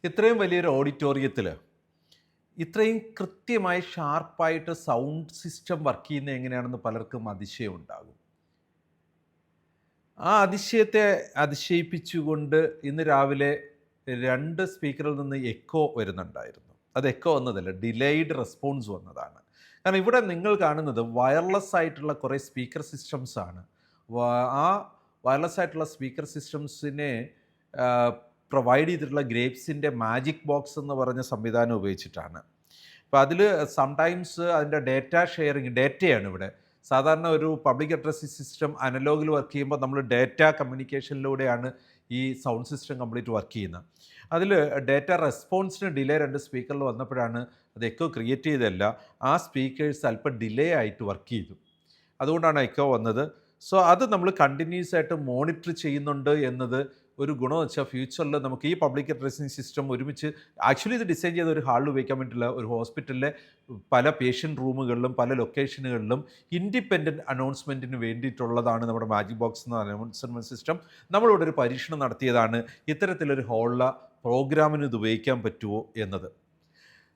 ഇത്രയും വലിയൊരു ഓഡിറ്റോറിയത്തിൽ ഇത്രയും കൃത്യമായി ഷാർപ്പായിട്ട് സൗണ്ട് സിസ്റ്റം വർക്ക് ചെയ്യുന്നത് എങ്ങനെയാണെന്ന് പലർക്കും അതിശയം ഉണ്ടാകും. ആ അതിശയത്തെ അതിശയിപ്പിച്ചുകൊണ്ട് ഇന്ന് രാവിലെ 2 സ്പീക്കറിൽ നിന്ന് എക്കോ വരുന്നുണ്ടായിരുന്നു. അത് എക്കോ വന്നതല്ല, ഡിലേയ്ഡ് റെസ്പോൺസ് വന്നതാണ്. കാരണം ഇവിടെ നിങ്ങൾ കാണുന്നത് വയർലെസ് ആയിട്ടുള്ള കുറേ സ്പീക്കർ സിസ്റ്റംസ് ആണ്. ആ വയർലെസ് ആയിട്ടുള്ള സ്പീക്കർ സിസ്റ്റംസിനെ പ്രൊവൈഡ് ചെയ്തിട്ടുള്ള ഗ്രേപ്സിൻ്റെ മാജിക് ബോക്സ് എന്ന് പറഞ്ഞ സംവിധാനം ഉപയോഗിച്ചിട്ടാണ്. അപ്പോൾ അതിൽ സംടൈംസ് അതിൻ്റെ ഡേറ്റ ഷെയറിങ്, ഡേറ്റയാണ് ഇവിടെ. സാധാരണ ഒരു പബ്ലിക് അഡ്രസ്സിംഗ് സിസ്റ്റം അനലോഗിൽ വർക്ക് ചെയ്യുമ്പോൾ നമ്മൾ ഡേറ്റ കമ്മ്യൂണിക്കേഷനിലൂടെയാണ് ഈ സൗണ്ട് സിസ്റ്റം കംപ്ലീറ്റ് വർക്ക് ചെയ്യുന്നത്. അതിൽ ഡേറ്റ റെസ്പോൺസിന് ഡിലേ 2 സ്പീക്കറിൽ വന്നപ്പോഴാണ് അത് എക്കോ ക്രിയേറ്റ് ചെയ്തതല്ല, ആ സ്പീക്കേഴ്സ് അല്പം ഡിലേ ആയിട്ട് വർക്ക് ചെയ്തു. അതുകൊണ്ടാണ് എക്കോ വന്നത്. സോ അത് നമ്മൾ കണ്ടിന്യൂസ് ആയിട്ട് മോണിറ്റർ ചെയ്യുന്നുണ്ട് എന്നത് ഒരു ഗുണമെന്ന് വെച്ചാൽ ഫ്യൂച്ചറിൽ നമുക്ക് ഈ പബ്ലിക് അഡ്രസ്സിംഗ് സിസ്റ്റം ഒരുമിച്ച് ആക്ച്വലി ഇത് ഡിസൈൻ ചെയ്ത ഒരു ഹാളിൽ ഉപയോഗിക്കാൻ പറ്റില്ല. ഒരു ഹോസ്പിറ്റലിലെ പല പേഷ്യൻ്റ് റൂമുകളിലും പല ലൊക്കേഷനുകളിലും ഇൻഡിപെൻഡൻറ്റ് അനൗൺസ്മെൻറ്റിന് വേണ്ടിയിട്ടുള്ളതാണ് നമ്മുടെ മാജിക് ബോക്സ് എന്ന അനൗൺസ്മെൻറ്റ് സിസ്റ്റം. നമ്മളിവിടെ ഒരു പരീക്ഷണം നടത്തിയതാണ് ഇത്തരത്തിലൊരു ഹാളിലെ പ്രോഗ്രാമിന് ഇത് ഉപയോഗിക്കാൻ പറ്റുമോ എന്നത്.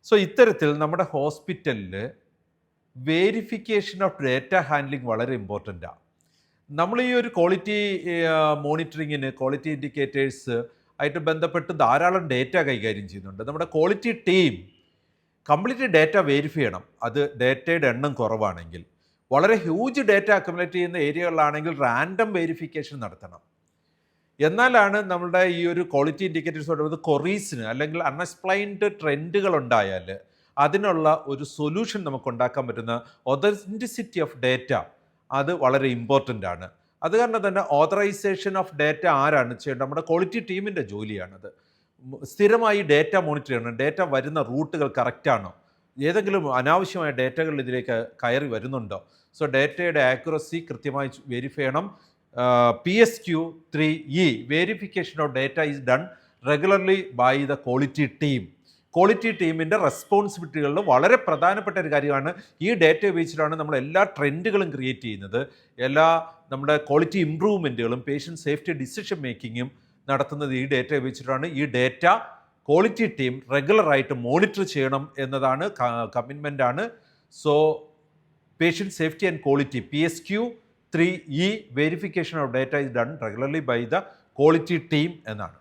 സോ ഇത്തരത്തിൽ നമ്മുടെ ഹോസ്പിറ്റലിൽ വേരിഫിക്കേഷൻ ഓഫ് ഡേറ്റ ഹാൻഡ്ലിംഗ് വളരെ ഇമ്പോർട്ടൻ്റാണ്. നമ്മൾ ഈ ഒരു ക്വാളിറ്റി മോണിറ്ററിങ്ങിന്, ക്വാളിറ്റി ഇൻഡിക്കേറ്റേഴ്സ് ആയിട്ട് ബന്ധപ്പെട്ട് ധാരാളം ഡേറ്റ കൈകാര്യം ചെയ്യുന്നുണ്ട്. നമ്മുടെ quality team complete data verify ചെയ്യണം. അത് ഡേറ്റയുടെ എണ്ണം കുറവാണെങ്കിൽ, വളരെ ഹ്യൂജ് ഡേറ്റ അക്യുമുലേറ്റ് ചെയ്യുന്ന ഏരിയകളിലാണെങ്കിൽ റാൻഡം വെരിഫിക്കേഷൻ നടത്തണം. എന്നാലാണ് നമ്മളുടെ ഈ ഒരു ക്വാളിറ്റി ഇൻഡിക്കേറ്റേഴ്സ് പറയുന്നത് കൊറീസിന് അല്ലെങ്കിൽ അൺഎക്സ്പ്ലൈൻഡ് ട്രെൻഡുകൾ ഉണ്ടായാൽ അതിനുള്ള ഒരു സൊല്യൂഷൻ നമുക്ക് ഉണ്ടാക്കാൻ പറ്റുന്ന ഒതൻറ്റിസിറ്റി ഓഫ് ഡേറ്റ, അത് വളരെ ഇമ്പോർട്ടൻ്റ് ആണ്. അത് കാരണം തന്നെ ഓതറൈസേഷൻ ഓഫ് ഡേറ്റ ആരാണ് ചെയ്യേണ്ടത്? നമ്മുടെ ക്വാളിറ്റി ടീമിൻ്റെ ജോലിയാണത്. സ്ഥിരമായി ഡേറ്റ മോണിറ്റർ ചെയ്യണം. ഡേറ്റ വരുന്ന റൂട്ടുകൾ കറക്റ്റാണോ? ഏതെങ്കിലും അനാവശ്യമായ ഡേറ്റകൾ ഇതിലേക്ക് കയറി വരുന്നുണ്ടോ? സോ ഡേറ്റയുടെ ആക്യുറസി കൃത്യമായി വെരിഫൈ ചെയ്യണം. PSQ3E verification of data is done regularly by the quality team. Quality ടീമിൻ്റെ റെസ്പോൺസിബിലിറ്റികളിൽ വളരെ പ്രധാനപ്പെട്ട ഒരു കാര്യമാണ്. ഈ ഡേറ്റ ഉപയോഗിച്ചിട്ടാണ് നമ്മൾ എല്ലാ ട്രെൻഡുകളും ക്രിയേറ്റ് ചെയ്യുന്നത്, എല്ലാ നമ്മുടെ ക്വാളിറ്റി ഇമ്പ്രൂവ്മെൻറ്റുകളും പേഷ്യൻ്റ് സേഫ്റ്റി ഡിസിഷൻ മേക്കിങ്ങും നടത്തുന്നത് ഈ ഡേറ്റ ഉപയോഗിച്ചിട്ടാണ്. ഈ ഡേറ്റ ക്വാളിറ്റി ടീം റെഗുലറായിട്ട് മോണിറ്റർ ചെയ്യണം എന്നതാണ് കമ്മിറ്റ്മെൻ്റാണ്. So patient safety and quality PSQ3E verification of data is done regularly by the quality team എന്നാണ്.